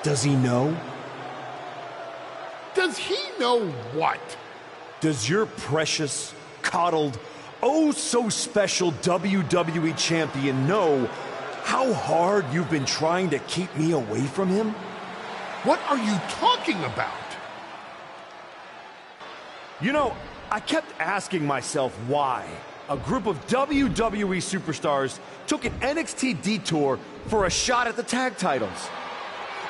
Does he know? Does he know what? Does your precious, coddled, oh so special WWE champion know how hard you've been trying to keep me away from him? What are you talking about? You know, I kept asking myself why a group of WWE superstars took an NXT detour for a shot at the tag titles.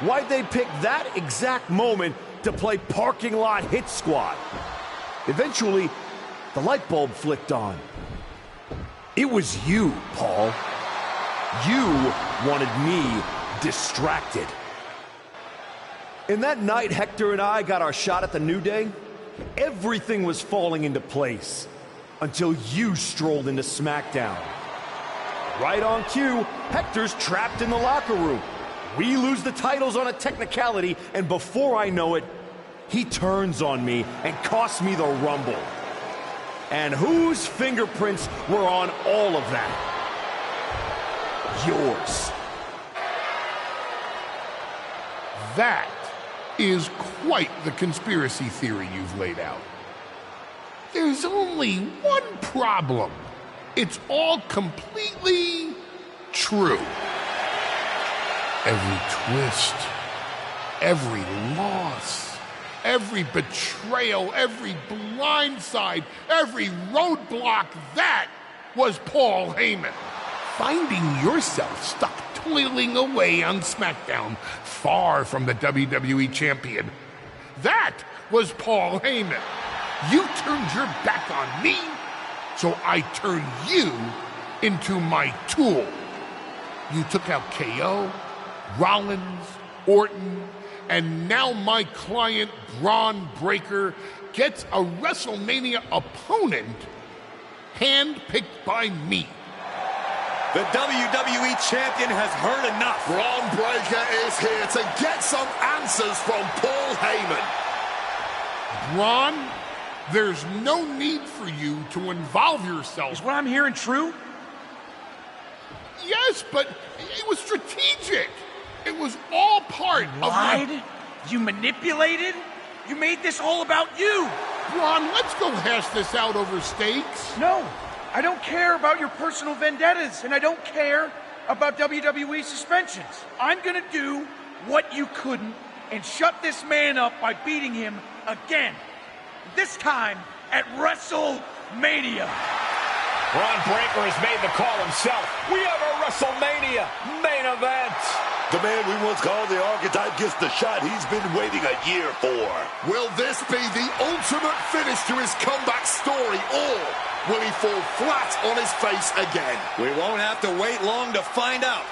Why'd they pick that exact moment to play parking lot hit squad? Eventually, the light bulb flicked on. It was you, Paul. You wanted me distracted. And that night Hector and I got our shot at the New Day, everything was falling into place until you strolled into SmackDown. Right on cue, Hector's trapped in the locker room. We lose the titles on a technicality, and before I know it, he turns on me and costs me the Rumble. And whose fingerprints were on all of that? Yours. That is quite the conspiracy theory you've laid out. There's only one problem. It's all completely true. Every twist, every loss, every betrayal, every blindside, every roadblock, that was Paul Heyman. Finding yourself stuck toiling away on SmackDown, far from the WWE champion. That was Paul Heyman. You turned your back on me, so I turned you into my tool. You took out KO, Rollins, Orton, and now my client, Braun Breaker, gets a WrestleMania opponent handpicked by me. The WWE champion has heard enough. Braun Breaker is here to get some answers from Paul Heyman. Braun, there's no need for you to involve yourself. Is what I'm hearing true? Yes, but it was strategic. It was all part of Lied? You manipulated? You made this all about you. Braun, let's go hash this out over stakes. No, I don't care about your personal vendettas, and I don't care about WWE suspensions. I'm gonna do what you couldn't and shut this man up by beating him again. This time at WrestleMania. Braun Breaker has made the call himself. We have a WrestleMania main event. The man we once called the archetype gets the shot he's been waiting a year for. Will this be the ultimate finish to his comeback story, or will he fall flat on his face again? We won't have to wait long to find out.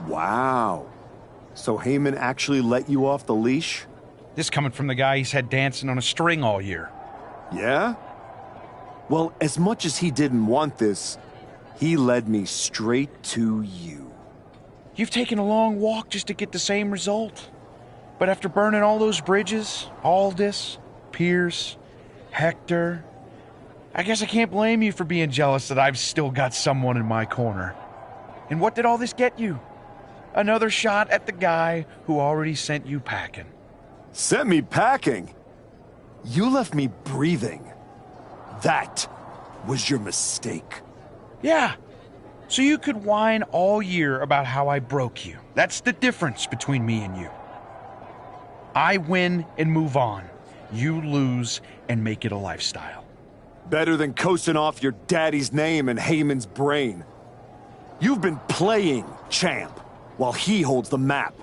Wow. So Heyman actually let you off the leash? This coming from the guy he's had dancing on a string all year. Yeah? Well, as much as he didn't want this, he led me straight to you. You've taken a long walk just to get the same result. But after burning all those bridges, Aldis, Pierce, Hector, I guess I can't blame you for being jealous that I've still got someone in my corner. And what did all this get you? Another shot at the guy who already sent you packing. Sent me packing? You left me breathing. That was your mistake. Yeah, so you could whine all year about how I broke you. That's the difference between me and you. I win and move on. You lose and make it a lifestyle. Better than coasting off your daddy's name and Heyman's brain. You've been playing champ while he holds the map.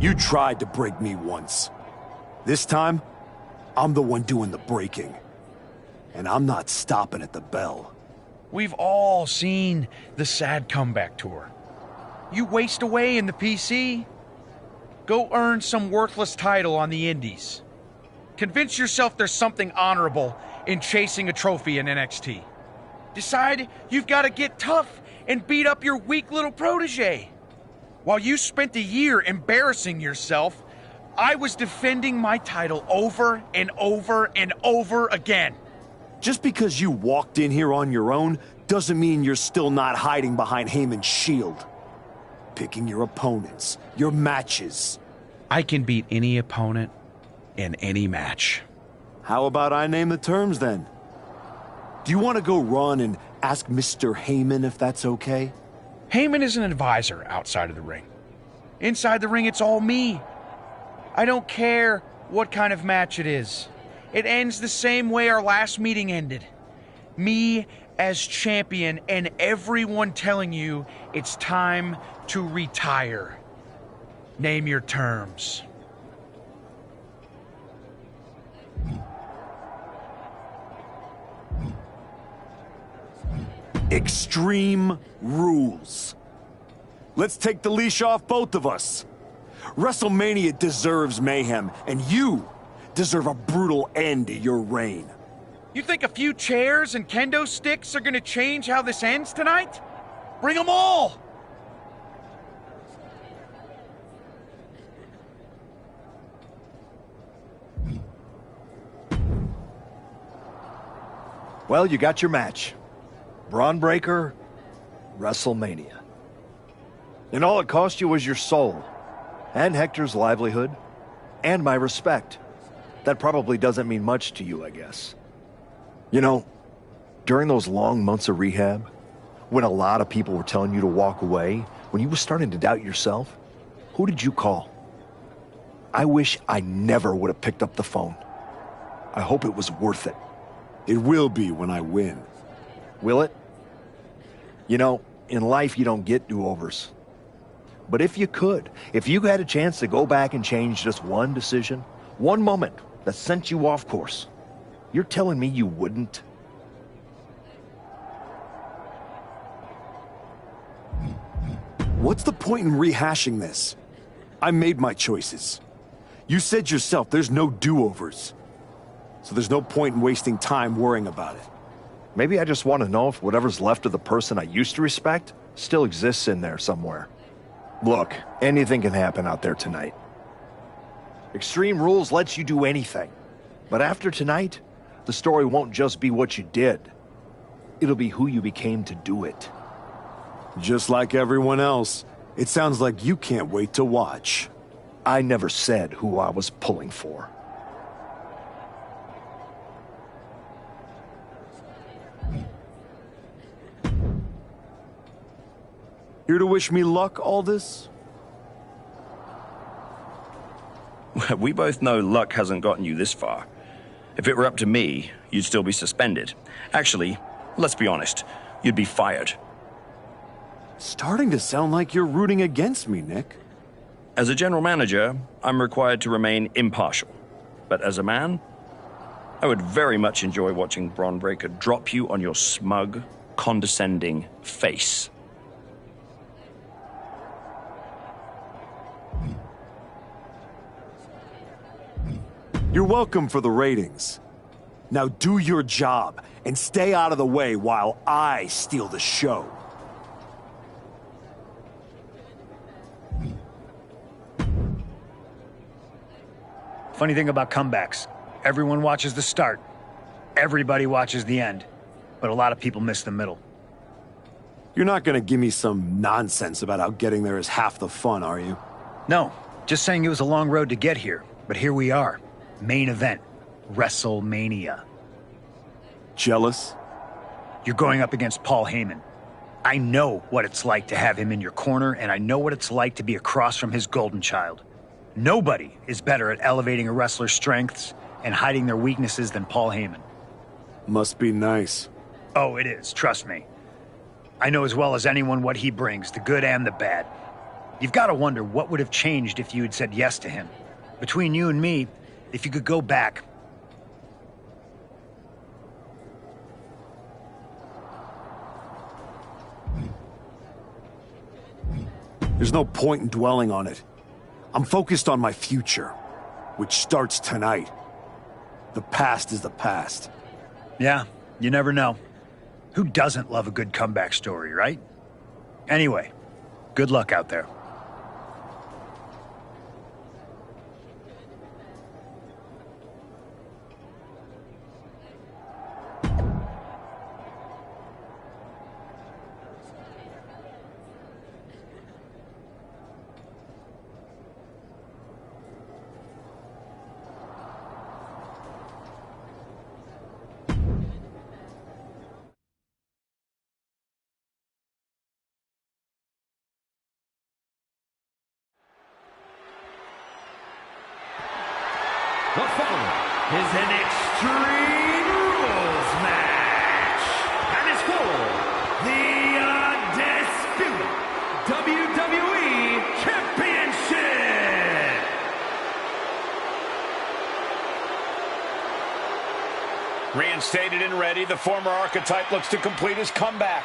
You tried to break me once. This time, I'm the one doing the breaking. And I'm not stopping at the bell. We've all seen the sad comeback tour. You waste away in the PC. Go earn some worthless title on the indies. Convince yourself there's something honorable in chasing a trophy in NXT. Decide you've got to get tough and beat up your weak little protege. While you spent a year embarrassing yourself, I was defending my title over and over and over again. Just because you walked in here on your own doesn't mean you're still not hiding behind Heyman's shield. Picking your opponents, your matches. I can beat any opponent in any match. How about I name the terms then? Do you want to go run and ask Mr. Heyman if that's okay? Heyman is an advisor outside of the ring. Inside the ring, it's all me. I don't care what kind of match it is. It ends the same way our last meeting ended. Me as champion and everyone telling you it's time to retire. Name your terms. Extreme rules. Let's take the leash off both of us. WrestleMania deserves mayhem, and you deserve a brutal end to your reign. You think a few chairs and kendo sticks are gonna change how this ends tonight? Bring them all! Well, you got your match. Braun Breaker, WrestleMania. And all it cost you was your soul, and Hector's livelihood, and my respect. That probably doesn't mean much to you, I guess. You know, during those long months of rehab, when a lot of people were telling you to walk away, when you were starting to doubt yourself, who did you call? I wish I never would have picked up the phone. I hope it was worth it. It will be when I win. Will it? You know, in life you don't get do-overs. But if you could, if you had a chance to go back and change just one decision, one moment that sent you off course, you're telling me you wouldn't? What's the point in rehashing this? I made my choices. You said yourself there's no do-overs. So there's no point in wasting time worrying about it. Maybe I just want to know if whatever's left of the person I used to respect still exists in there somewhere. Look, anything can happen out there tonight. Extreme Rules lets you do anything. But after tonight, the story won't just be what you did. It'll be who you became to do it. Just like everyone else, it sounds like you can't wait to watch. I never said who I was pulling for. Here to wish me luck, Aldous? We both know luck hasn't gotten you this far. If it were up to me, you'd still be suspended. Actually, let's be honest, you'd be fired. Starting to sound like you're rooting against me, Nick. As a general manager, I'm required to remain impartial. But as a man, I would very much enjoy watching Braun Breaker drop you on your smug, condescending face. You're welcome for the ratings. Now do your job and stay out of the way while I steal the show. Funny thing about comebacks, everyone watches the start, everybody watches the end, but a lot of people miss the middle. You're not gonna give me some nonsense about how getting there is half the fun, are you? No, just saying it was a long road to get here, but here we are. Main event, WrestleMania. Jealous? You're going up against Paul Heyman. I know what it's like to have him in your corner, and I know what it's like to be across from his golden child. Nobody is better at elevating a wrestler's strengths and hiding their weaknesses than Paul Heyman. Must be nice. Oh, it is, trust me. I know as well as anyone what he brings, the good and the bad. You've got to wonder what would have changed if you had said yes to him. Between you and me, if you could go back, there's no point in dwelling on it. I'm focused on my future, which starts tonight. The past is the past. yeah, you never know. Who doesn't love a good comeback story, right? Anyway, good luck out there. The following is an Extreme Rules match, and it's for the undisputed WWE Championship. Reinstated and ready, the former archetype looks to complete his comeback.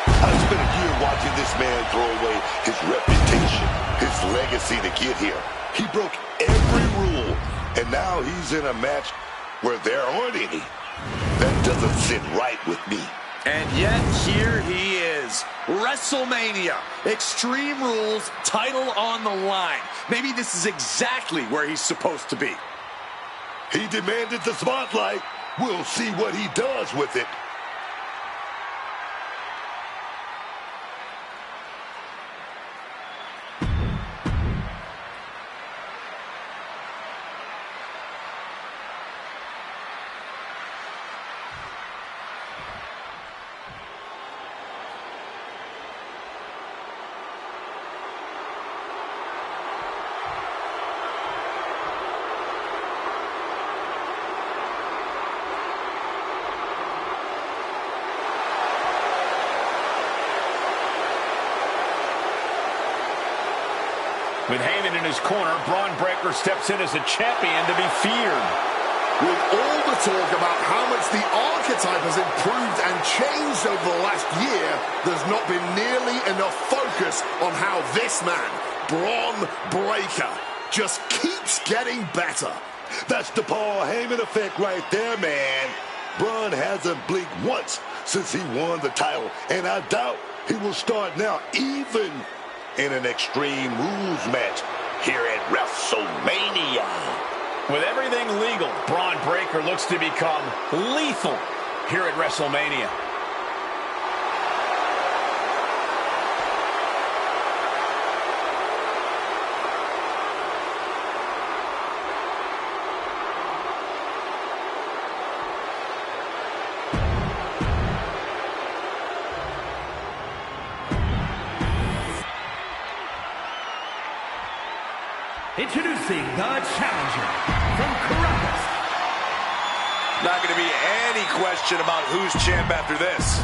I spent a year watching this man throw away his reputation, his legacy to get here. He broke every rule, and now he's in a match where there aren't any. That doesn't sit right with me. And yet, here he is. WrestleMania. Extreme Rules, title on the line. Maybe this is exactly where he's supposed to be. He demanded the spotlight. We'll see what he does with it. With Heyman in his corner, Braun Breaker steps in as a champion to be feared. With all the talk about how much the archetype has improved and changed over the last year, there's not been nearly enough focus on how this man, Braun Breaker, just keeps getting better. That's the Paul Heyman effect right there, man. Braun hasn't blinked once since he won the title, and I doubt he will start now, even in an Extreme Rules match here at WrestleMania. With everything legal, Braun Breaker looks to become lethal here at WrestleMania. Introducing the challenger from Caracas. Not going to be any question about who's champ after this.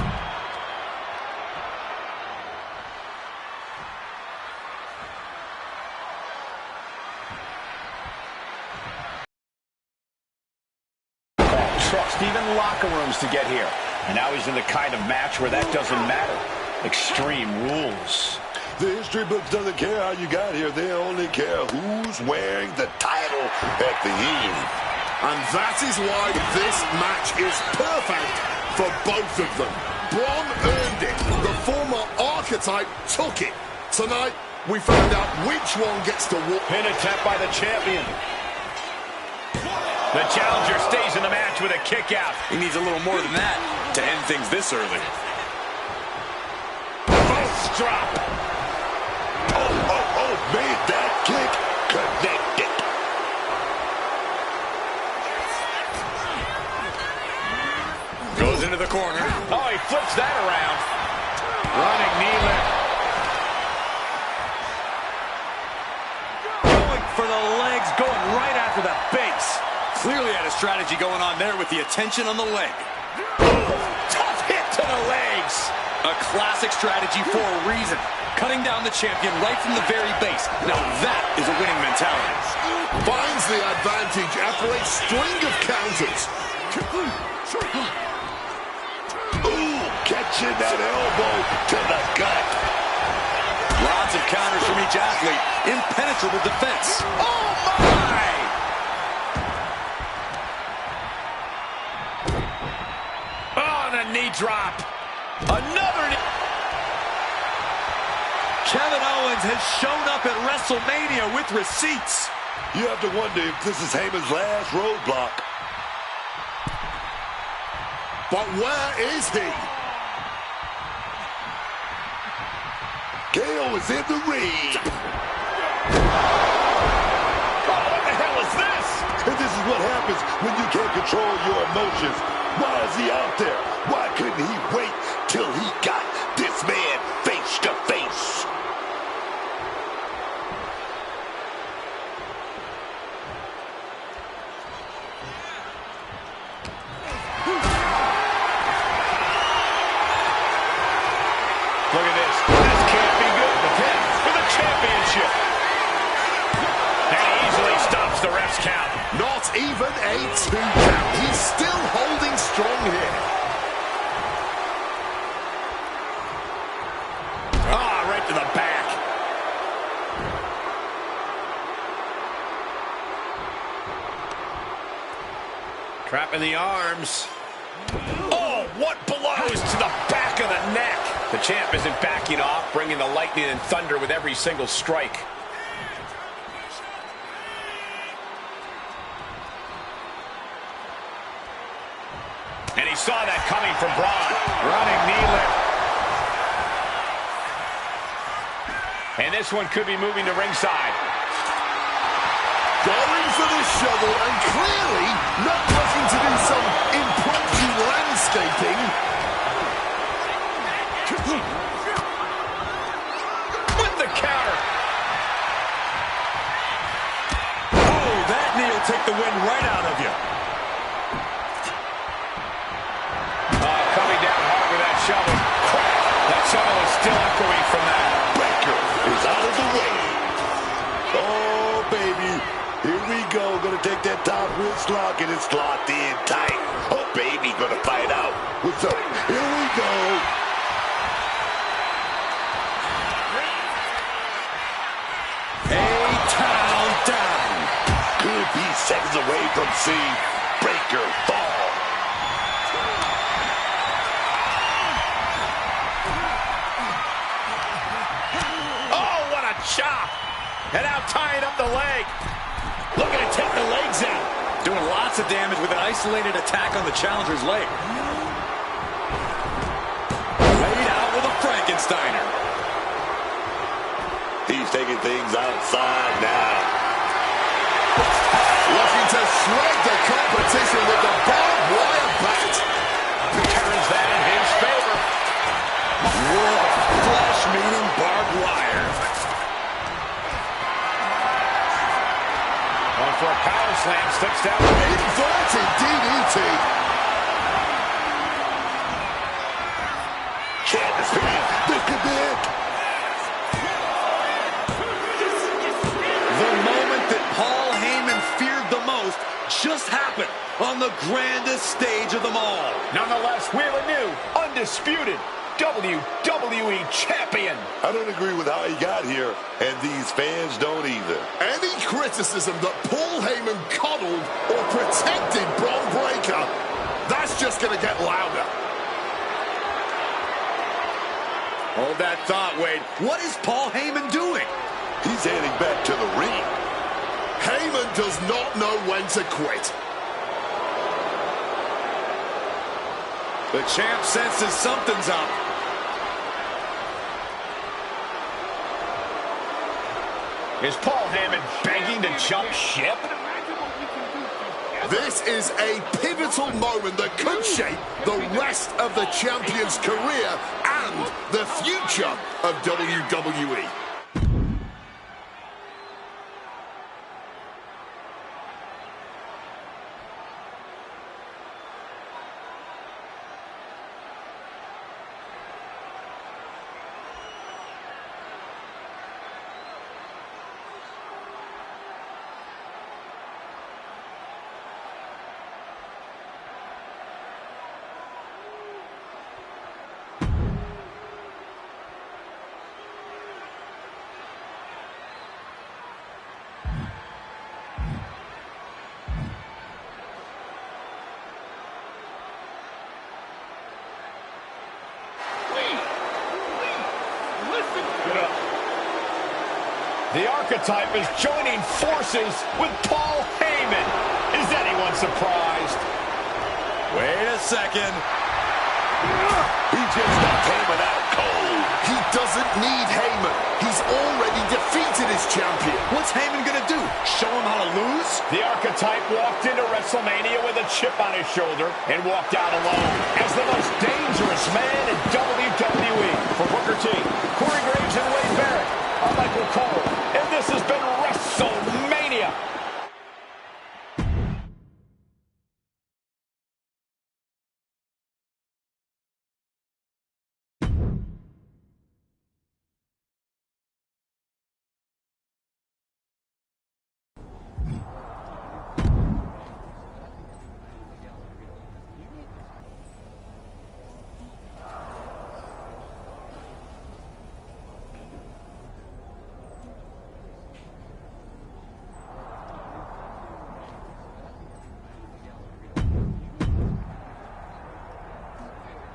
Trust even locker rooms to get here. And now he's in the kind of match where that doesn't matter. Extreme Rules. The history books doesn't care how you got here. They only care who's wearing the title at the end. And that is why this match is perfect for both of them. Braun earned it. The former archetype took it. Tonight, we found out which one gets to walk. Pin attempt by the champion. The challenger stays in the match with a kick out. He needs a little more than that to end things this early. Post drop. Made that kick connected. Goes into the corner. Oh, he flips that around. Running knee lift. Going for the legs, going right after the base. Clearly had a strategy going on there with the attention on the leg. Tough hit to the legs. A classic strategy for a reason. Cutting down the champion right from the very base. Now that is a winning mentality. Finds the advantage after a string of counters. Ooh, catching that elbow to the gut. Lots of counters from each athlete. Impenetrable defense. Oh, my! Oh, the knee drop. Another knee. Kevin Owens has shown up at WrestleMania with receipts. You have to wonder if this is Heyman's last roadblock. But where is he? KO is in the ring. Oh, what the hell is this? And this is what happens when you can't control your emotions. Why is he out there? Why couldn't he wait till he got this man face to face? Look at this. This can't be good. The pin for the championship. And he easily stops the ref's count. Not even a 2 count. He's still holding strong here. Ah, right to the back. Trapping the arms. Oh, what blows to the back of the neck. The champ isn't backing off, bringing the lightning and thunder with every single strike. And he saw that coming from Braun. Running knee lift. And this one could be moving to ringside. Going for the shovel and clearly not looking to do some impromptu landscaping. With the counter. Oh, that knee will take the wind right out of you. Coming down hard with that shovel. That shovel is still echoing from that. Breaker is out of the way. Oh, baby. Here we go. Gonna take that top wrist lock and it's locked in tight. Oh, baby. Gonna fight out. What's up? Here we go. A-Town down. Could be seconds away from seeing Breaker fall. Oh, what a chop. And now tying up the leg. Looking to take the legs out. Doing lots of damage with an isolated attack on the challenger's leg. Laid out with a Frankensteiner. He's taking things outside now. Looking to shred the competition with the barbed wire bat. Turns that in his favor. Whoa, flesh meeting barbed wire. Going for a power slam, slips down. Inverted DDT. Can't speed. This could be it. The moment that Paul Heyman feared the most just happened on the grandest stage of them all. Nonetheless, we have a new, undisputed WWE Champion. I don't agree with how he got here, and these fans don't either. Any criticism that Paul Heyman coddled or protected Bron Breakker, that's just going to get louder. Hold that thought, Wade. What is Paul Heyman doing? He's heading back to the ring. Heyman does not know when to quit. The champ senses something's up. Is Paul Heyman begging to jump ship? This is a pivotal moment that could shape the rest of the champion's career and the future of WWE. The archetype is joining forces with Paul Heyman. Is anyone surprised? Wait a second. He just got Heyman out cold. He doesn't need Heyman. He's already defeated his champion. What's Heyman gonna do? Show him how to lose? The archetype walked into WrestleMania with a chip on his shoulder and walked out alone as the most dangerous man in WWE. For Booker T, Corey Graves, and Wade Barrett, I'm Michael Cole, and this has been WrestleMania.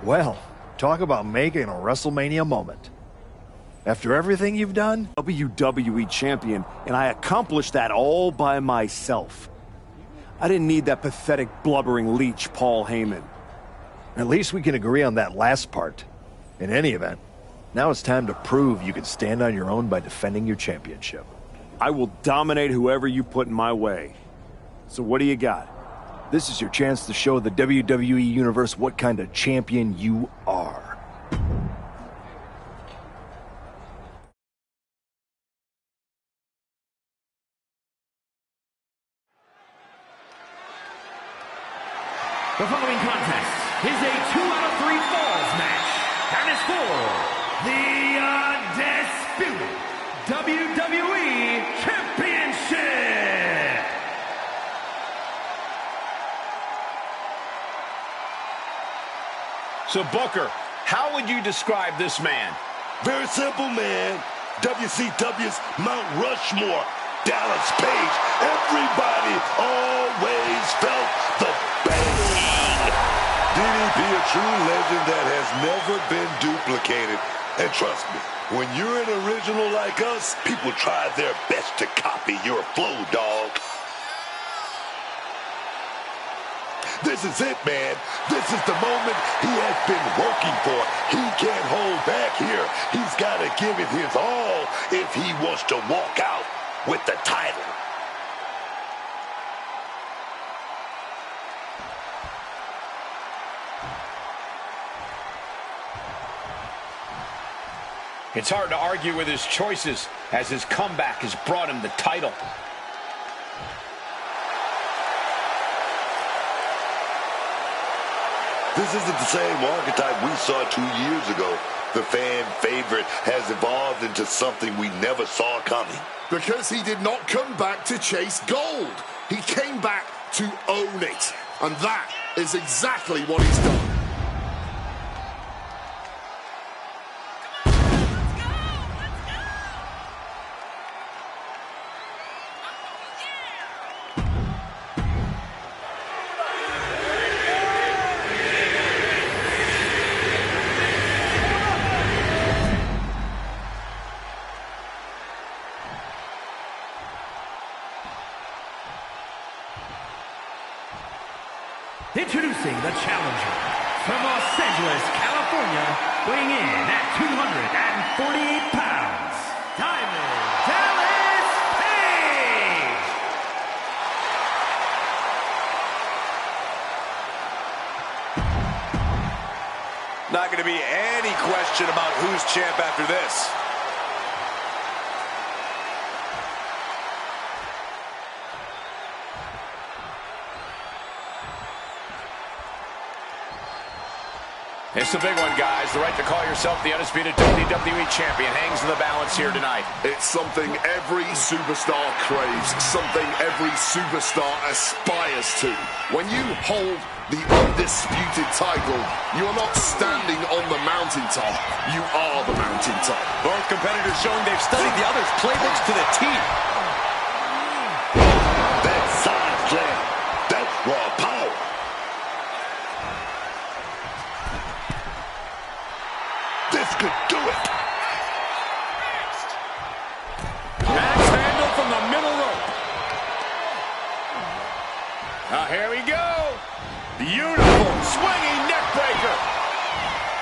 Well, talk about making a WrestleMania moment. After everything you've done, WWE champion, and I accomplished that all by myself. I didn't need that pathetic, blubbering leech, Paul Heyman. at least we can agree on that last part. In any event, now it's time to prove you can stand on your own by defending your championship. I will dominate whoever you put in my way. So what do you got? This is your chance to show the WWE Universe what kind of champion you are. The following contest is a 2-out-of-3 falls match and is for the undisputed WWE Championship. So, Booker, how would you describe this man? Very simple, man. WCW's Mount Rushmore, Dallas Page. Everybody always felt the bang. DDP, a true legend that has never been duplicated. And trust me, when you're an original like us, people try their best to copy your flow, dog. This is it, man. This is the moment he has been working for. He can't hold back here. He's got to give it his all if he wants to walk out with the title. It's hard to argue with his choices as his comeback has brought him the title. This isn't the same archetype we saw 2 years ago. The fan favorite has evolved into something we never saw coming. Because he did not come back to chase gold. He came back to own it. And that is exactly what he's done. Introducing the challenger from Los Angeles, California, weighing in at 248 pounds, Diamond Dallas Page! Not going to be any question about who's champ after this. It's a big one, guys. The right to call yourself the undisputed WWE Champion hangs in the balance here tonight. It's something every superstar craves, something every superstar aspires to. When you hold the undisputed title, you are not standing on the mountaintop, you are the mountaintop. Both competitors showing they've studied the other's playbooks to the T. That side slam, that's raw power. This could do it. Here we go. Beautiful swinging neck breaker.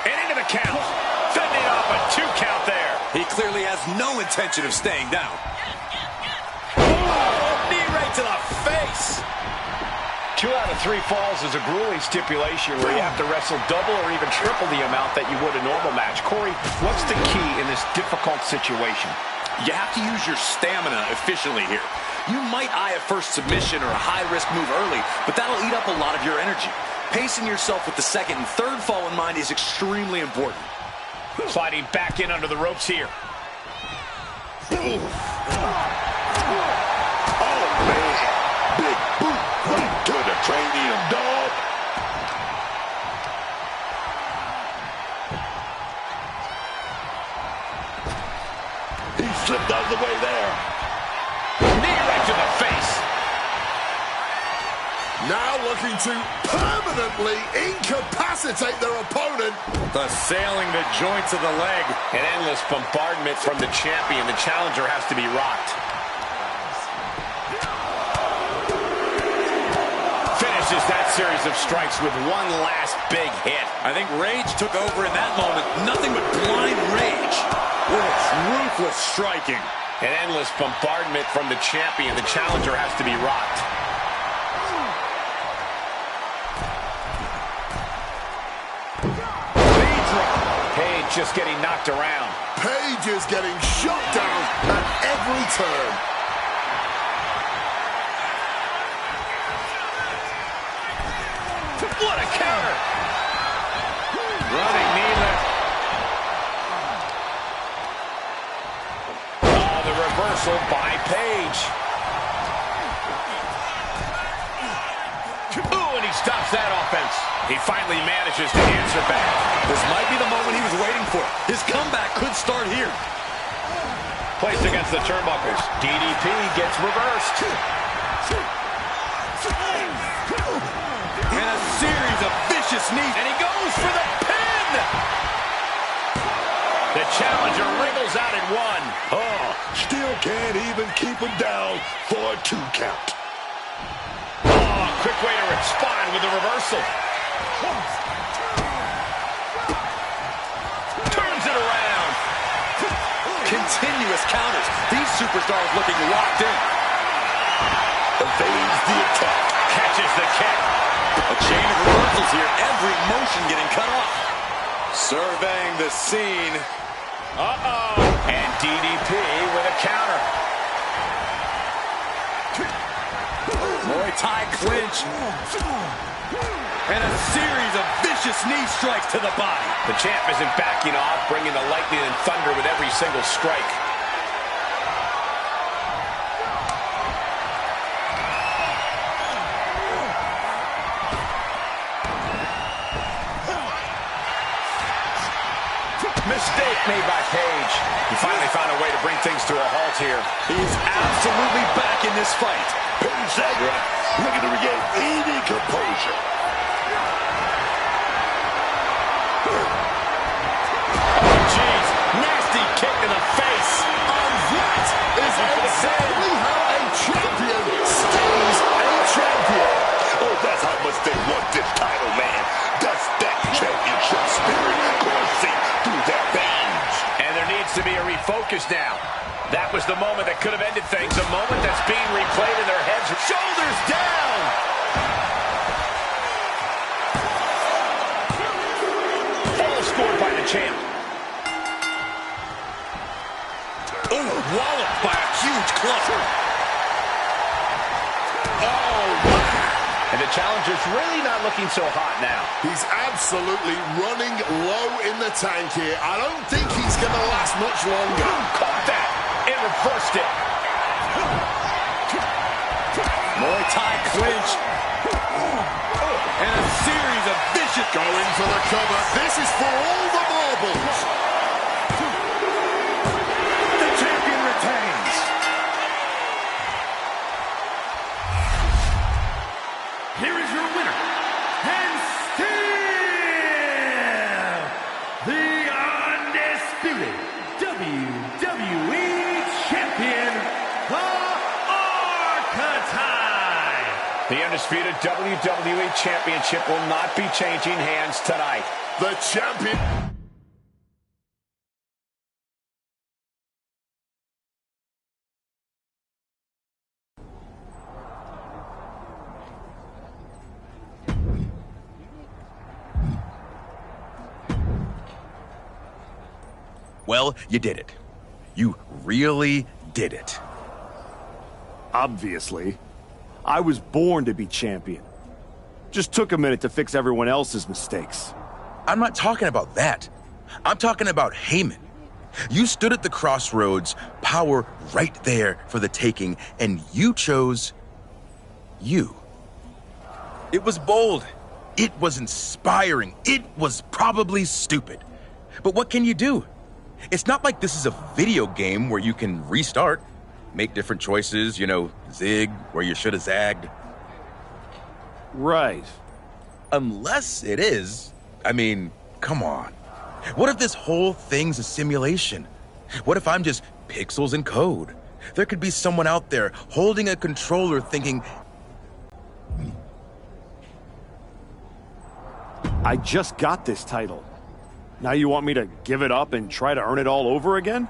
And into the count. Fending off a 2 count there. He clearly has no intention of staying down. Oh, knee right to the face. 2 out of 3 falls is a grueling stipulation where you have to wrestle double or even triple the amount that you would a normal match. Corey, what's the key in this difficult situation? You have to use your stamina efficiently here. You might eye a first submission or a high-risk move early, but that'll eat up a lot of your energy. Pacing yourself with the second and third fall in mind is extremely important. Sliding back in under the ropes here. Oh, man. Big boot right to the cranium, dog. He slipped out of the way there. Knee right to the face. Now looking to permanently incapacitate their opponent. Assailing the joints of the leg. An endless bombardment from the champion. The challenger has to be rocked. Finishes that series of strikes with one last big hit. I think rage took over in that moment. Nothing but blind rage. With its ruthless striking. An endless bombardment from the champion. The challenger has to be rocked. Page just getting knocked around. Page is getting shot down at every turn. What a counter! Running knee lift. Oh, the reversal by Page. Ooh, and he stops that offense. He finally manages to answer back. This might be the moment he was waiting for. His comeback could start here. Placed against the turnbuckles. DDP gets reversed. And a series of vicious knees. And he goes for the pin! The challenger wriggles out at 1. Oh, still can't even keep him down for a 2 count. Oh, quick way to respond with the reversal. Turns it around. Continuous counters. These superstars looking locked in. Evades the attack. Catches the kick. A chain of reversals here. Every motion getting cut off. Surveying the scene. Uh-oh. And DDP with a counter. Muay Thai clinch. And a series of vicious knee strikes to the body. The champ isn't backing off, bringing the lightning and thunder with every single strike. Mistake made by Page. He finally found a way to bring things to a halt here. He's absolutely back in this fight. Page Sagra looking to regain any composure. Oh, jeez. Nasty kick in the face. And that is exactly how a champion stays a champion. Oh, that's how much they want this title, man. That's that championship spirit coursing through their veins. And there needs to be a refocus now. That was the moment that could have ended things. A moment that's being replayed in their heads. Shoulders down. Fall scored by the champ. Oh, walloped by a huge cluster. Oh, wow. And the challenger's really not looking so hot now. He's absolutely running low in the tank here. I don't think he's going to last much longer. Caught that and reversed it. Muay Thai clinch. And a series of vicious... Going for the cover. This is for all the marbles. The champion retains. Here is your winner, and still the undisputed WWE Champion, the Archetype, The undisputed WWE Championship will not be changing hands tonight. The champion. Well, you did it. You really did it. Obviously. I was born to be champion. Just took a minute to fix everyone else's mistakes. I'm not talking about that. I'm talking about Heyman. You stood at the crossroads, power right there for the taking, and you chose you. It was bold. It was inspiring. It was probably stupid. But what can you do? It's not like this is a video game where you can restart, make different choices, zig where you should have zagged. Right. Unless it is. I mean, come on. What if this whole thing's a simulation? What if I'm just pixels and code? There could be someone out there holding a controller thinking, I just got this title. Now you want me to give it up and try to earn it all over again?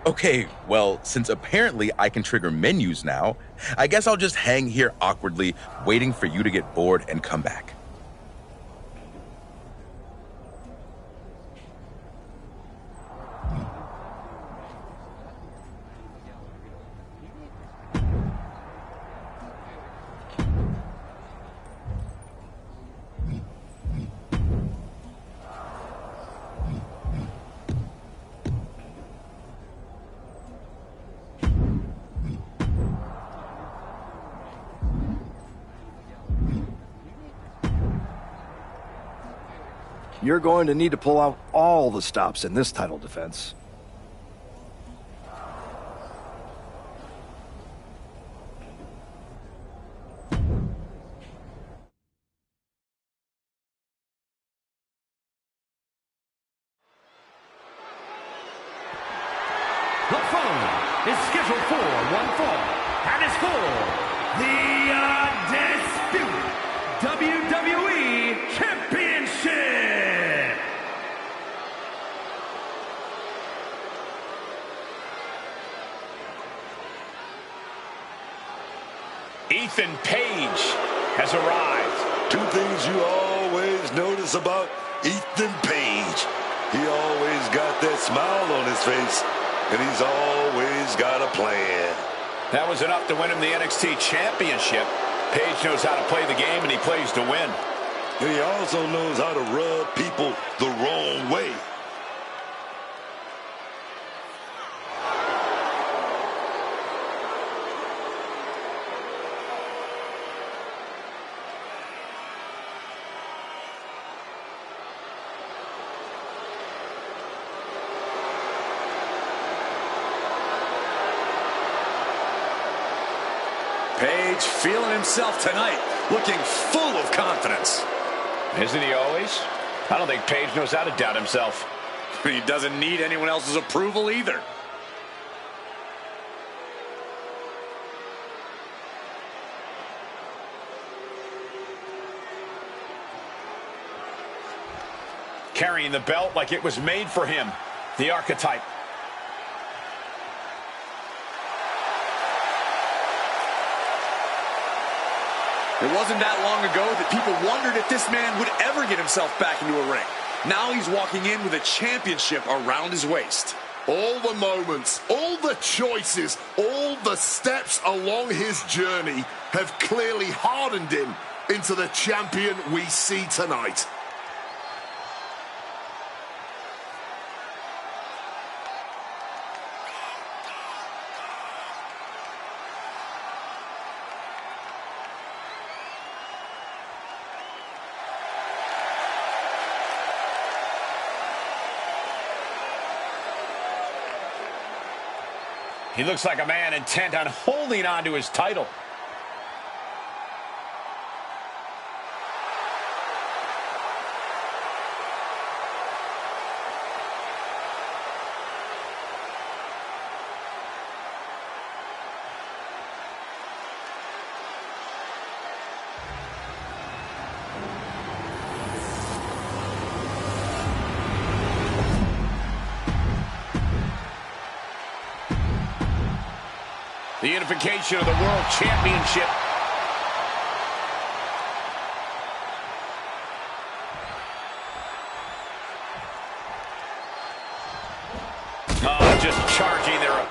okay, well, since apparently I can trigger menus now, I guess I'll just hang here awkwardly, waiting for you to get bored and come back. You're going to need to pull out all the stops in this title defense. The following is scheduled for one fall, and is for the undisputed WWE Championship. Ethan Page has arrived. Two things you always notice about Ethan Page. He always got that smile on his face, and he's always got a plan. That was enough to win him the NXT Championship. Page knows how to play the game, and he plays to win. And he also knows how to rub people the wrong way. Page feeling himself tonight, looking full of confidence. Isn't he always? I don't think Page knows how to doubt himself. He doesn't need anyone else's approval either. Carrying the belt like it was made for him. The archetype. It wasn't that long ago that people wondered if this man would ever get himself back into a ring. Now he's walking in with a championship around his waist. All the moments, all the choices, all the steps along his journey have clearly hardened him into the champion we see tonight. He looks like a man intent on holding on to his title. The unification of the World Championship. Just charging their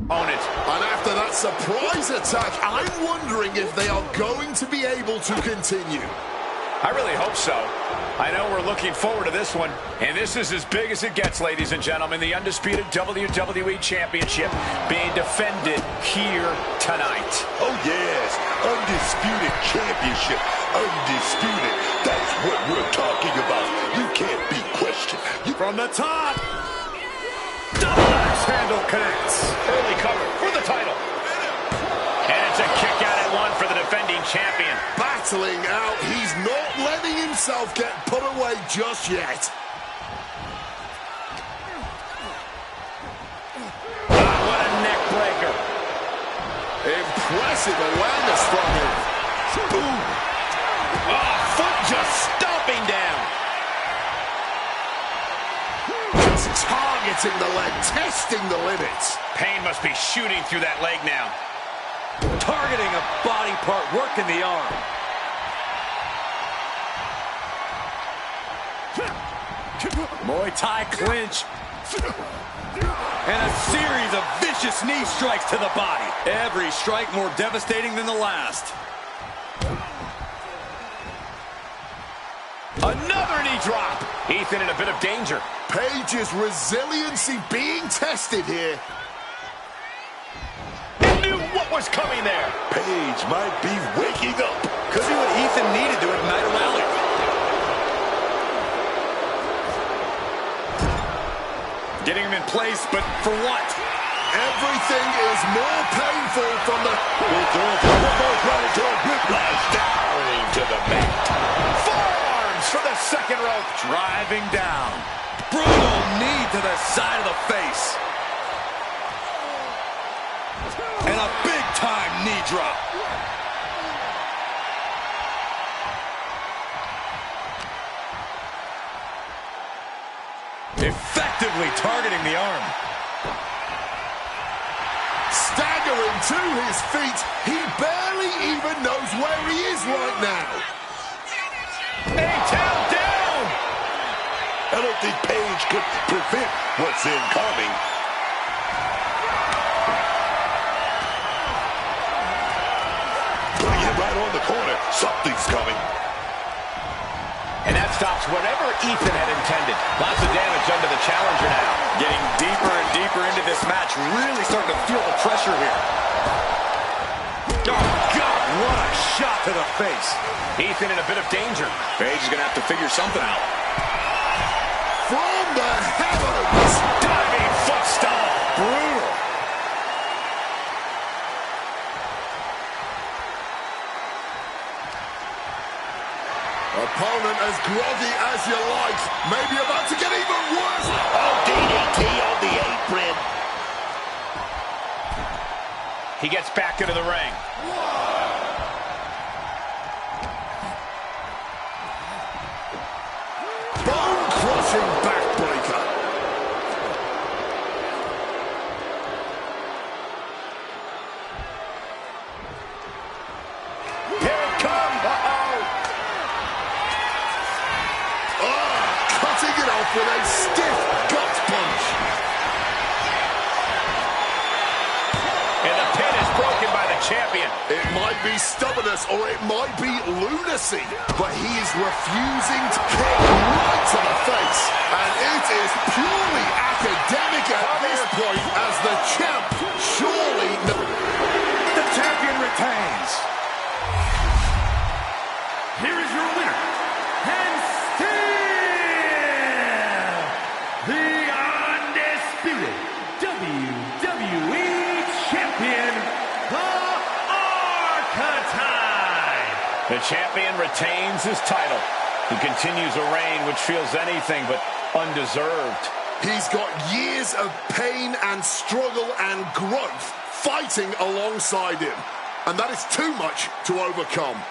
Opponent. And after that surprise attack, I'm wondering if they are going to be able to continue. I really hope so. I know we're looking forward to this one. And this is as big as it gets, ladies and gentlemen. The undisputed WWE Championship being defended here tonight. Oh, yes. Undisputed championship. Undisputed. That's what we're talking about. You can't be questioned. From the top. Double axe handle connects. Early cover for the title. And it's a kick out at one for the defending champion. Battling out. He's not letting himself get put away just yet. What a neck breaker. Impressive awareness from him. Boom. Oh, foot just stomping down. Just targeting the leg, testing the limits. Pain must be shooting through that leg now. Targeting a body part, working the arm. Muay Thai clinch. And a series of vicious knee strikes to the body. Every strike more devastating than the last. Another knee drop. Ethan in a bit of danger. Page's resiliency being tested here. He knew what was coming there. Page might be waking up. Could be what Ethan needed to ignite a rally. Getting him in place, but for what? Everything is more painful from the... whiplash down to the mat. Forearms for the second rope. Driving down. Brutal knee to the side of the face. And a big-time knee drop. Effectively targeting the arm. Staggering to his feet. He barely even knows where he is right now. A-tail down. I don't think Page could prevent what's incoming. Putting him right on the corner. Something's coming. And that stops whatever Ethan had intended. Lots of damage under the challenger now. Getting deeper and deeper into this match. Really starting to feel the pressure here. Oh, God, what a shot to the face. Ethan in a bit of danger. Page is going to have to figure something out. From the heavens. Diving foot stomp. Brutal. Opponent as groggy as you like. Maybe about to get even worse. Oh, DDT on the apron. He gets back into the ring. Bone-crushing backbreaker. Here it comes. Cutting it off with a stiff gut punch. And the pin is broken by the champion. It might be stubbornness or it might be lunacy, but he is refusing to kick right to the face. And it is purely academic at this point as the champ surely... The champion retains. Here is your winner, and still the undisputed WWE Champion, the Archetype. The champion retains his title. He continues a reign which feels anything but undeserved. He's got years of pain and struggle and growth fighting alongside him. And that is too much to overcome.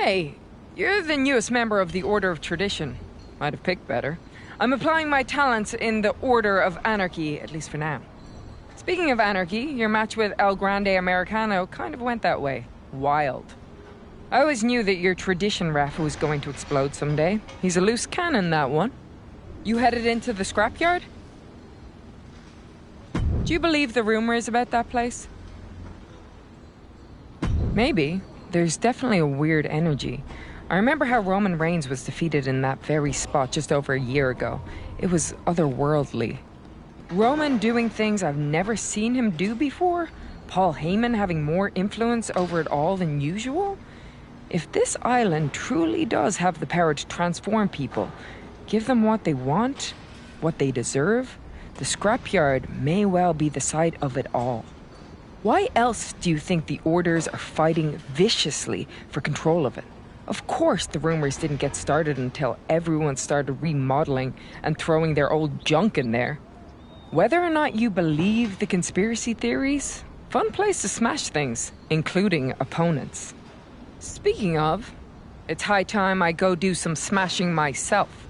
Hey, you're the newest member of the Order of Tradition. Might have picked better. I'm applying my talents in the Order of Anarchy, at least for now. Speaking of anarchy, your match with El Grande Americano kind of went that way. Wild. I always knew that your tradition ref was going to explode someday. He's a loose cannon, that one. You headed into the scrapyard? Do you believe the rumors about that place? Maybe. There's definitely a weird energy. I remember how Roman Reigns was defeated in that very spot just over a year ago. It was otherworldly. Roman doing things I've never seen him do before? Paul Heyman having more influence over it all than usual? If this island truly does have the power to transform people, give them what they want, what they deserve, the scrapyard may well be the site of it all. Why else do you think the orders are fighting viciously for control of it? Of course the rumors didn't get started until everyone started remodeling and throwing their old junk in there. Whether or not you believe the conspiracy theories, fun place to smash things, including opponents. Speaking of, it's high time I go do some smashing myself.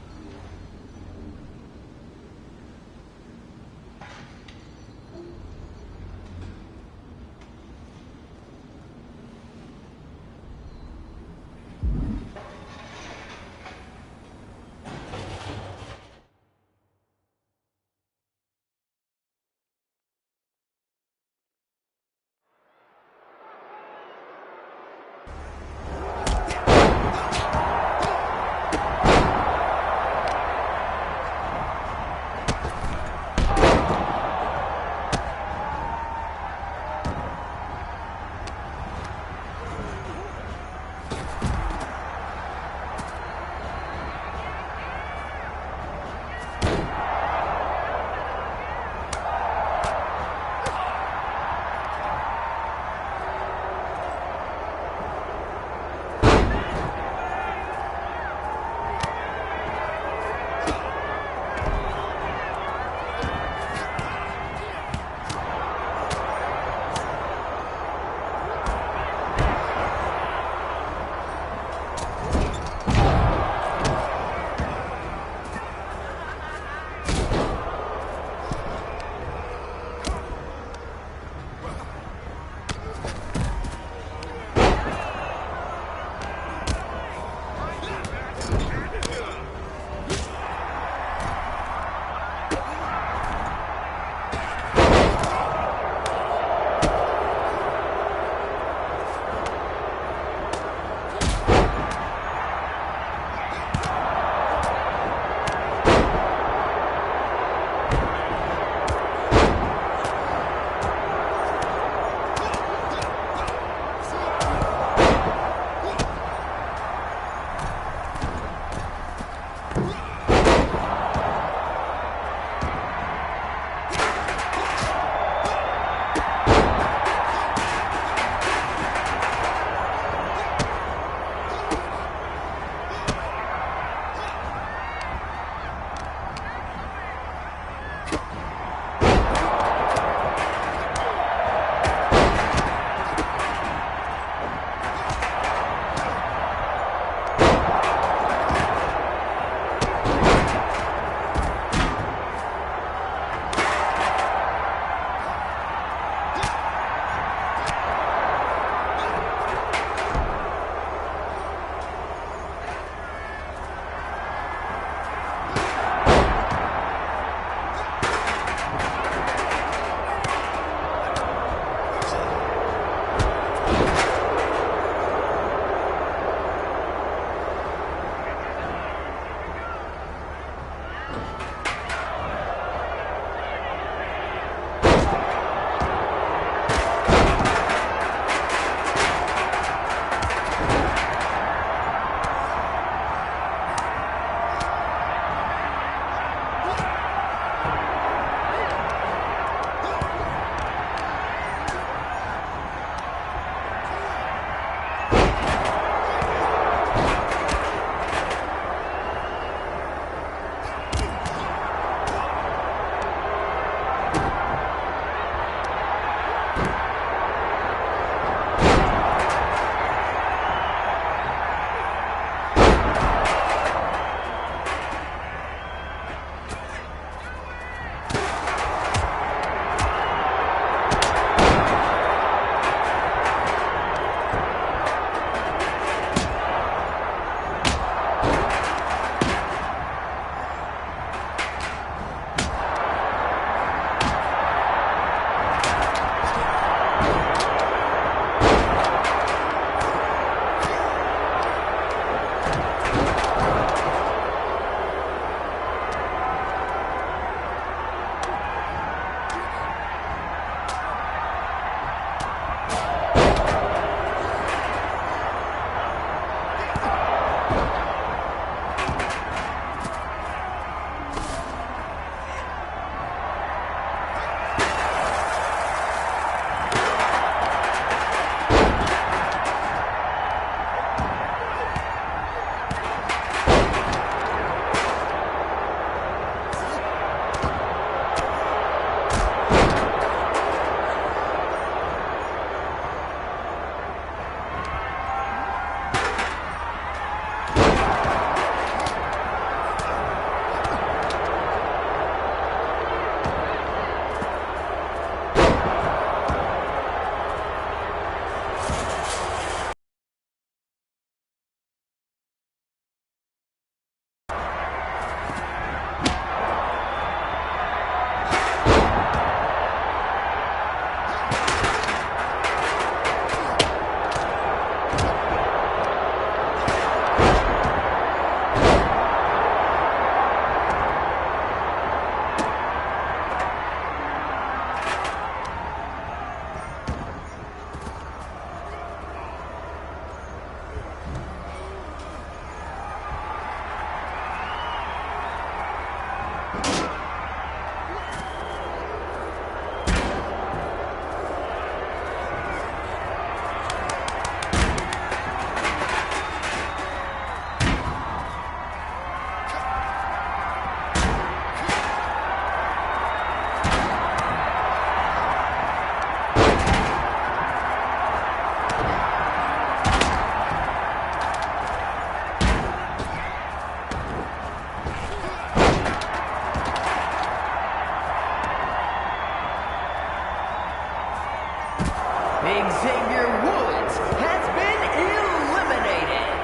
Xavier Woods has been eliminated.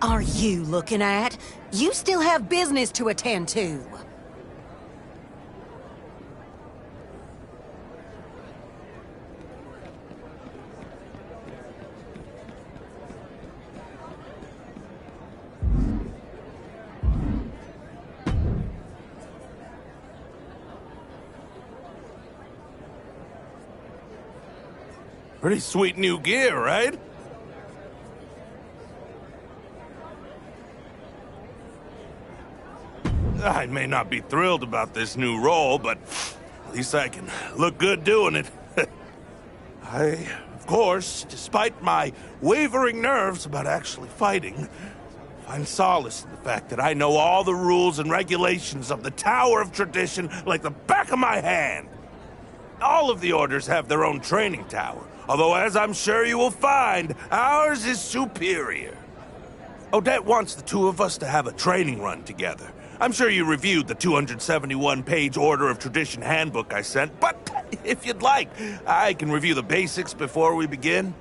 are you looking at? You still have business to attend to. Pretty sweet new gear, right? I may not be thrilled about this new role, but at least I can look good doing it. I, of course, despite my wavering nerves about actually fighting, find solace in the fact that I know all the rules and regulations of the Tower of Tradition like the back of my hand. All of the orders have their own training tower, although as I'm sure you will find, ours is superior. Odette wants the two of us to have a training run together. I'm sure you reviewed the 271-page Order of Tradition handbook I sent, but if you'd like, I can review the basics before we begin.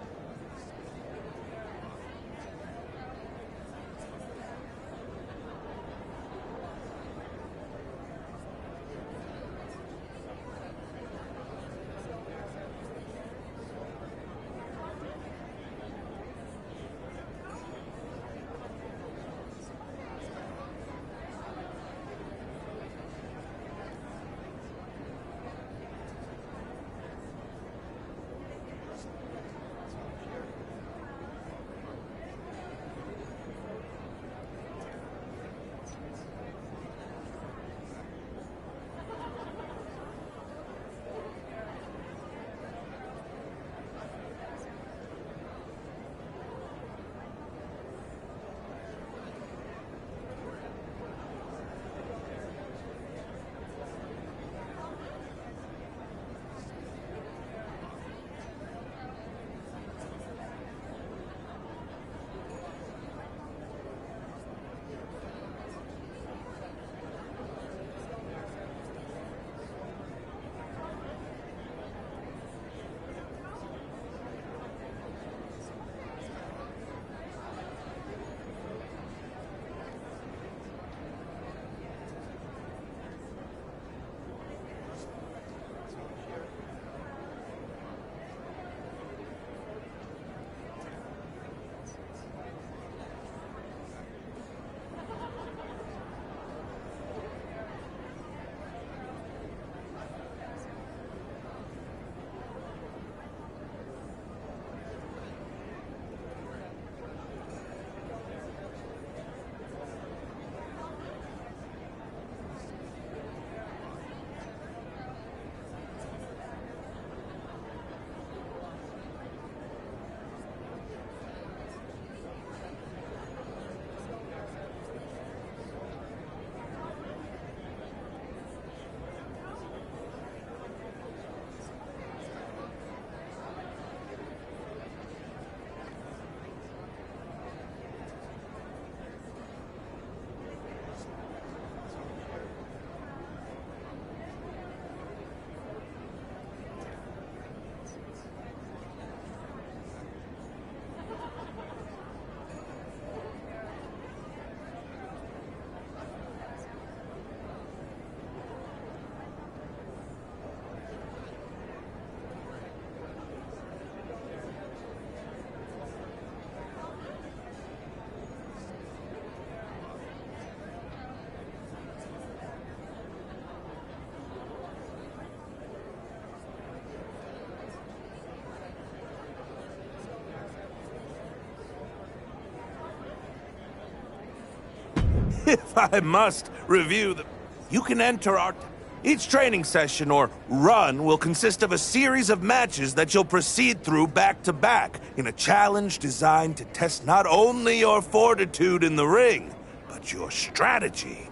If I must review them, you can enter our... Each training session or run will consist of a series of matches that you'll proceed through back to back in a challenge designed to test not only your fortitude in the ring, but your strategy.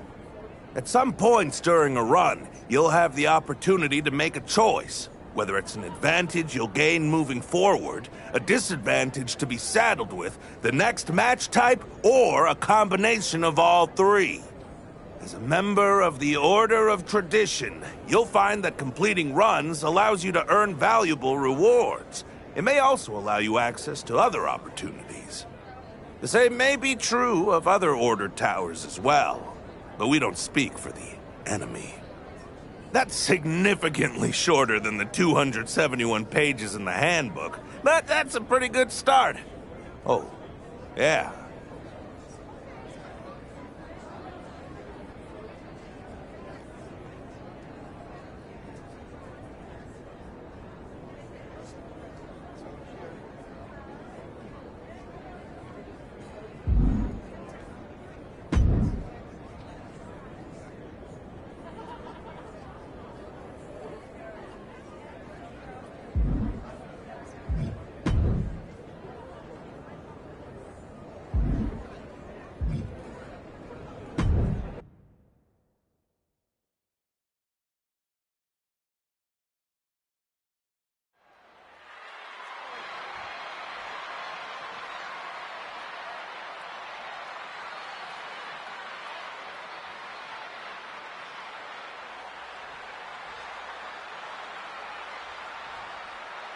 At some points during a run, you'll have the opportunity to make a choice, whether it's an advantage you'll gain moving forward, a disadvantage to be saddled with, the next match type, or a combination of all three. As a member of the Order of Tradition, you'll find that completing runs allows you to earn valuable rewards. It may also allow you access to other opportunities. The same may be true of other Order towers as well, but we don't speak for the enemy. That's significantly shorter than the 271 pages in the handbook, but that's a pretty good start. Oh, yeah.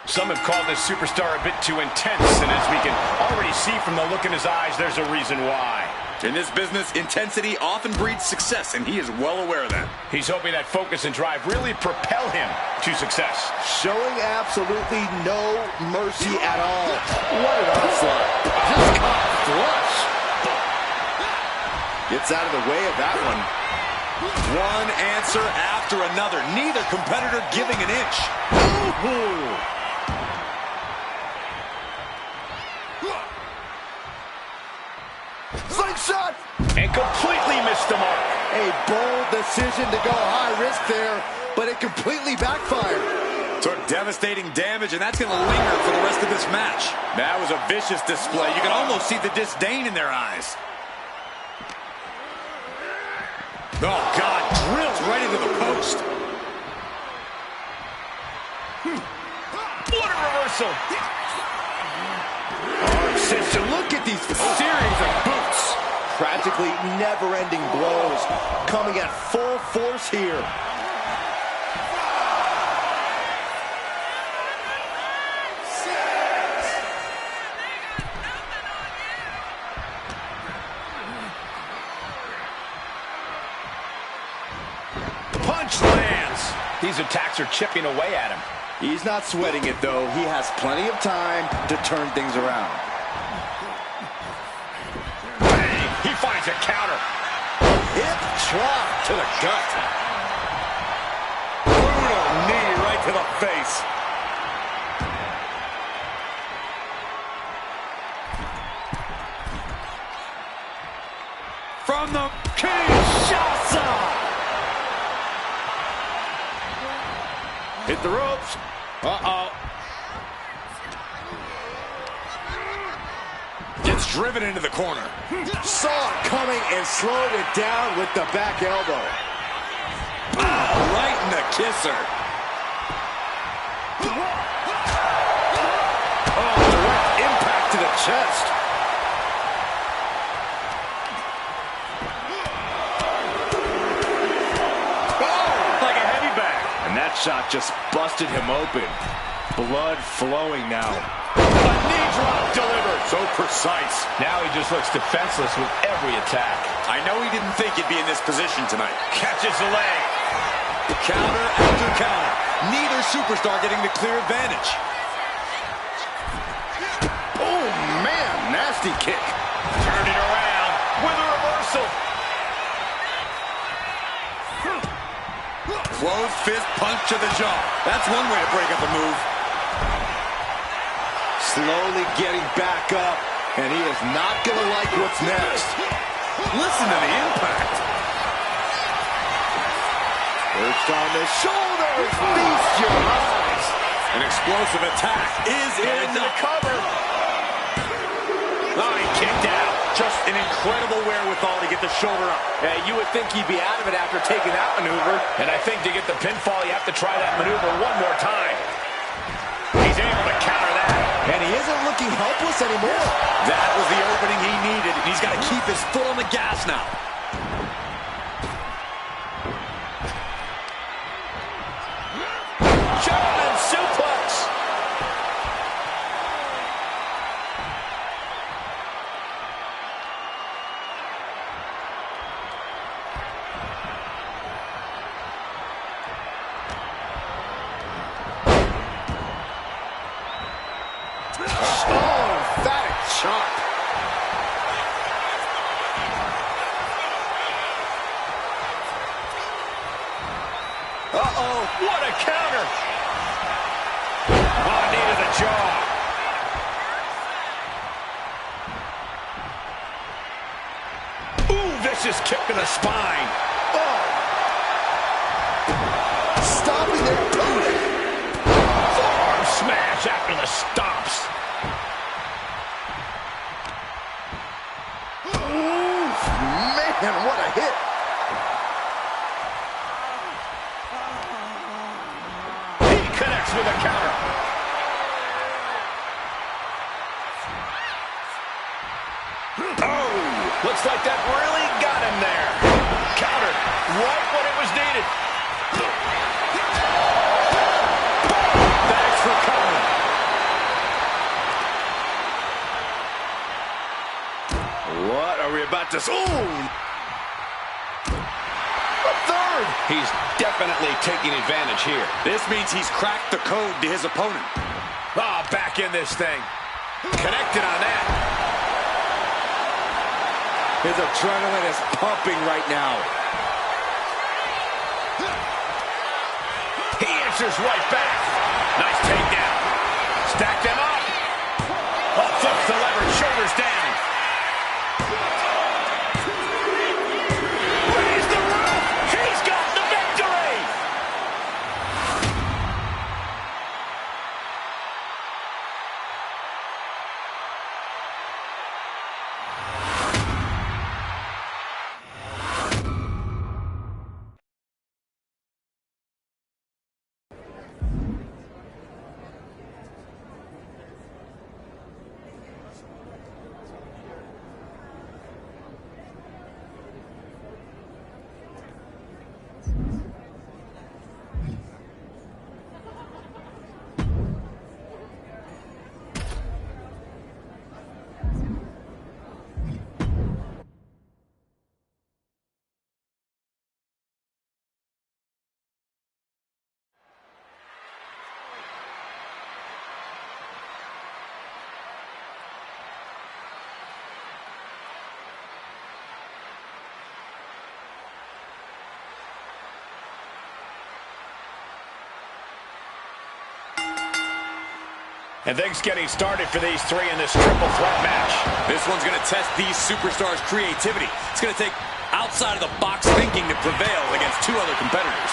Some have called this superstar a bit too intense, and as we can already see from the look in his eyes, there's a reason why. In this business, intensity often breeds success, and he is well aware of that. He's hoping that focus and drive really propel him to success. Showing absolutely no mercy at all. What an onslaught. Just caught flush. Gets out of the way of that one. One answer after another. Neither competitor giving an inch. Ooh. Slingshot! And completely missed the mark. A bold decision to go high risk there, but it completely backfired. Took devastating damage, and that's going to linger for the rest of this match. That was a vicious display. You can almost see the disdain in their eyes. Oh, God, drills right into the post. What a reversal. Sister, look at these series of boots. Practically never-ending blows coming at full force here. Punch lands. These attacks are chipping away at him. He's not sweating it, though. He has plenty of time to turn things around. Bang! He finds a counter. Hip drop to the gut. Brutal knee right to the face. From the Kinshasa. Hit the ropes. Uh-oh. Gets driven into the corner. Saw it coming and slowed it down with the back elbow. Oh, right in the kisser. Oh, direct impact to the chest. Shot just busted him open. Blood flowing now. A knee drop delivered. So precise. Now he just looks defenseless with every attack. I know he didn't think he'd be in this position tonight. Catches the leg. Counter after counter. Neither superstar getting the clear advantage. Oh, man. Nasty kick. Turned it around with a reversal. Closed fist punch to the jaw. That's one way to break up a move. Slowly getting back up, and he is not going to like what's next. Listen to the impact. Perched on the shoulders. Feast your eyes. An explosive attack is in the cover. Oh, he kicked out. Just an incredible wherewithal to get the shoulder up. You would think he'd be out of it after taking that maneuver. And I think to get the pinfall, you have to try that maneuver one more time. He's able to counter that. And he isn't looking helpless anymore. That was the opening he needed. He's got to keep his foot on the gas now. German suplex. Oh, emphatic chop. Uh-oh, what a counter! Oh, knee to the jaw. Ooh, vicious kick to the spine. Oh. Stopping their opponent. Forearm smash after the stops. Ooh, man, what a hit. With a counter. Oh, looks like that really got him there. Countered right when it was needed. Thanks for coming. What are we about to... Ooh! Third! He's definitely taking advantage here. This means he's cracked the code to his opponent. Oh, back in this thing. Connected on that. His adrenaline is pumping right now. He answers right back. Nice takedown. Stack them up. Oh, flips the lever, shoulders down. And things getting started for these three in this triple threat match. This one's going to test these superstars' creativity. It's going to take outside-of-the-box thinking to prevail against two other competitors.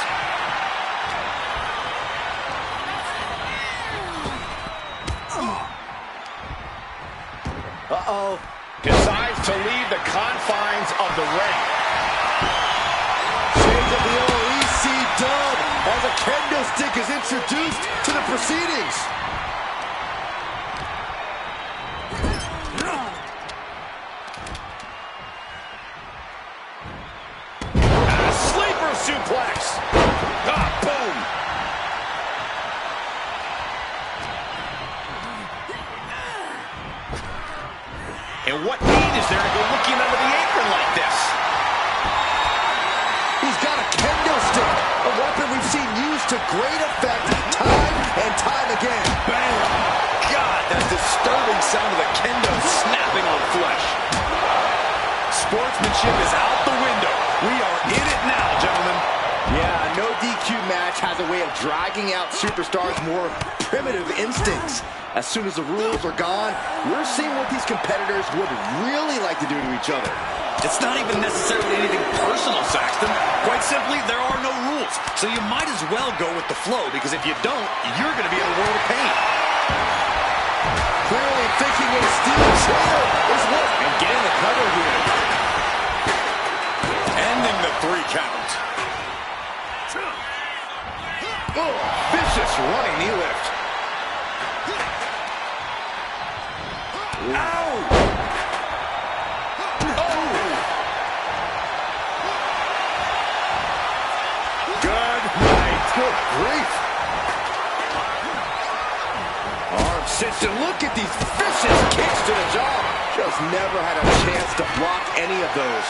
Uh-oh. Decides to leave the confines of the ring. Shades of the OEC dub as a kendo stick is introduced to the proceedings. Suplex. Ah, boom. And what need is there to go looking under the apron like this? He's got a kendo stick, a weapon we've seen used to great effect time and time again. Bam! God, that disturbing sound of the kendo snapping on flesh. Sportsmanship is out the window. We are in it now, gentlemen. Yeah, no DQ match has a way of dragging out superstars' more primitive instincts. As soon as the rules are gone, we're seeing what these competitors would really like to do to each other. It's not even necessarily anything personal, Saxton. Quite simply, there are no rules. So you might as well go with the flow, because if you don't, you're going to be in a world of pain. Clearly thinking a steel chair is what... And getting the cover here. Ending the 3 count. Oh, vicious running knee lift. Ow! Oh! Good night. Good grief. Arm sits and look at these vicious kicks to the jaw. Just never had a chance to block any of those.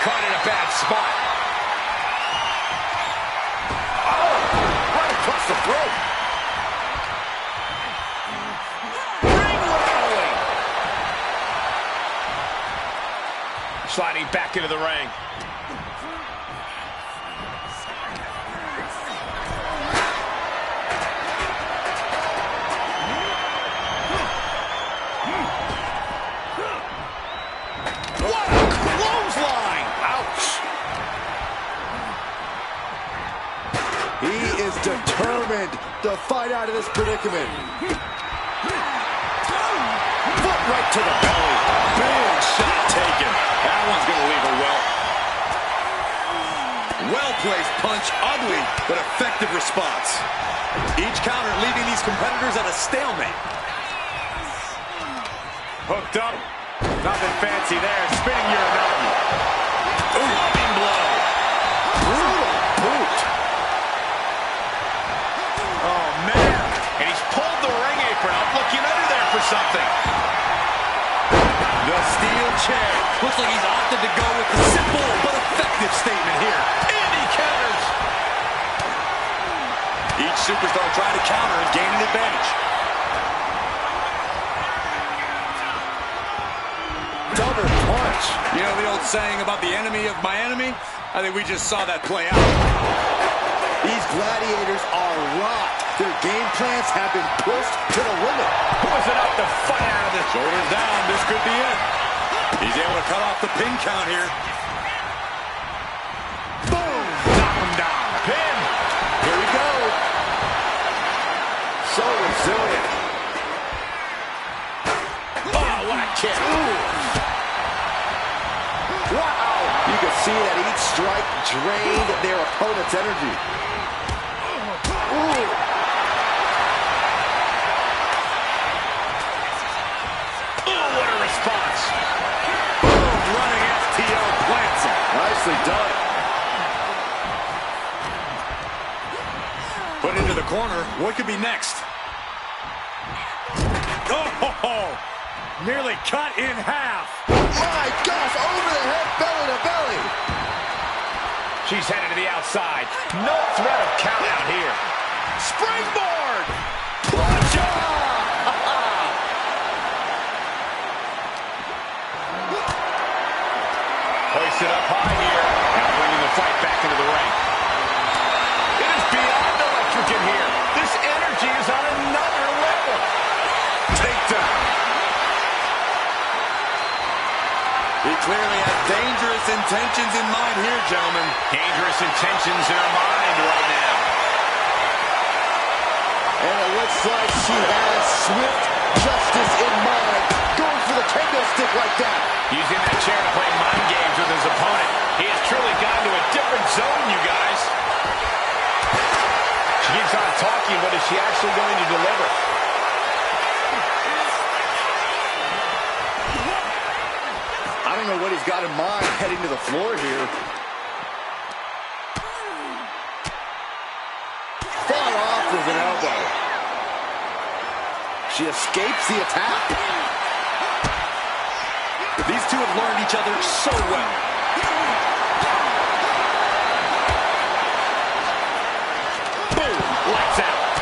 Caught in a bad spot. across the throat. Ring rolling. Sliding back into the ring. What a clothesline! Ouch! He is determined to fight out of this predicament. Foot right to the belly. Big shot taken. That one's going to leave her well. Well-placed punch, ugly, but effective response. Each counter leaving these competitors at a stalemate. Hooked up. Nothing fancy there. Spinning Uranagi. Loving blow. Brutal boot. Oh, man. And he's pulled the ring apron up, looking under there for something. The steel chair. Looks like he's opted to go with the simple but effective statement here. And he counters. Each superstar trying to counter and gain an advantage. Double punch. You know the old saying about the enemy of my enemy? I think we just saw that play out. These gladiators are rocked. Their game plans have been pushed to the limit. Who is it up to fight out of this? Shoulders down, this could be it. He's able to cut off the pin count here. Boom! Knock him down. Pin. Here we go. So resilient. Oh, what a kick. Ooh. Wow! You can see that each strike drained their opponent's energy. Ooh. Oh, what a response. Boom, running FTL plants it. Nicely done. Put into the corner. What could be next? Oh, nearly cut in half. My gosh, over the head, belly to belly. She's headed to the outside. No threat of count out here. Springboard! Plunger! Hoisted up high here. Now bringing the fight back into the ring. It is beyond electric in here. This energy is on another level. Takedown. He clearly has dangerous intentions in mind here, gentlemen. Dangerous intentions in her mind right now. And it looks like she has swift justice in mind. Going for the kendo stick like that. Using that chair to play mind games with his opponent. He has truly gotten to a different zone, you guys. She keeps on talking, but is she actually going to deliver? I don't know what he's got in mind heading to the floor here. Far off with an elbow. She escapes the attack. These two have learned each other so well. Boom! Lights out.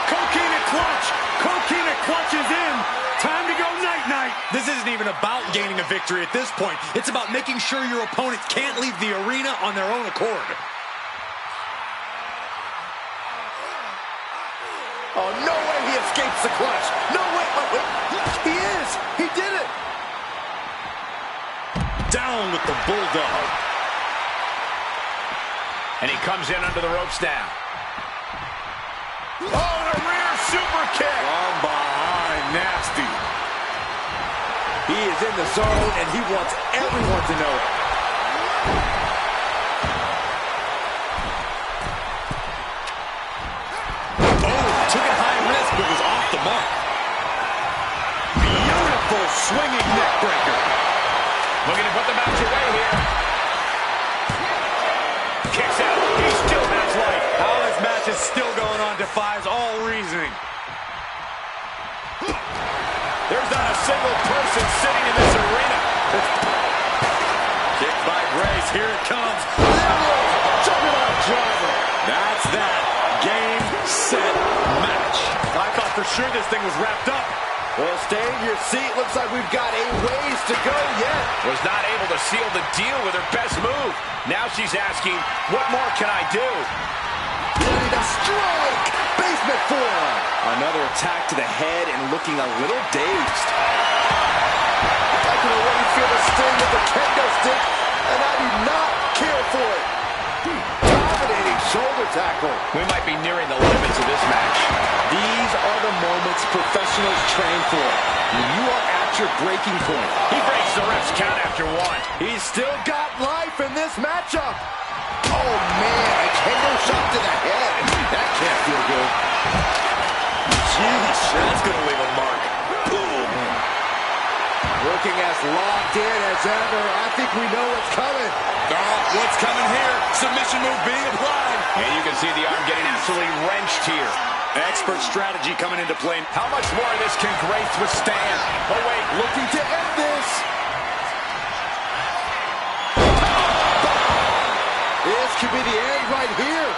Coquina clutch! Coquina clutch is in! Time to go night-night! This isn't even about gaining a victory at this point. It's about making sure your opponent can't leave the arena on their own accord. Oh, no way he escapes the clutch. No way. Wait. He is. He did it. Down with the bulldog. And he comes in under the ropes now. Oh, the rear super kick. From behind, nasty. He is in the zone, and he wants everyone to know it. Took it high risk, but was off the mark. Beautiful swinging neck breaker. Looking to put the match away here. Kicks out. He still has life. How this match is still going on defies all reasoning. There's not a single person sitting in this arena. Kick by Grace. Here it comes. Juggernaut driver. That's that. Game, set, match. I thought for sure this thing was wrapped up. Well, stay in your seat. Looks like we've got a ways to go yet. Was not able to seal the deal with her best move. Now she's asking, what more can I do? Ready to strike. Basement forearm. Another attack to the head and looking a little dazed. I can already feel the sting of the kendo stick, and I do not care for it. Dominating shoulder tackle. We might be nearing the limits of this match. These are the moments professionals train for. When you are at your breaking point. He breaks the ref's count after one. He's still got life in this matchup. Oh, man, a kendo shot to the head. That can't feel good. Jeez, that's going to leave a mark. Boom. Looking as locked in as ever. I think we know what's coming. Oh, what's coming here? Submission move being applied. And you can see the arm getting absolutely wrenched here. Expert strategy coming into play. How much more of this can Grace withstand? Oh, wait. Looking to end this. This could be the end right here.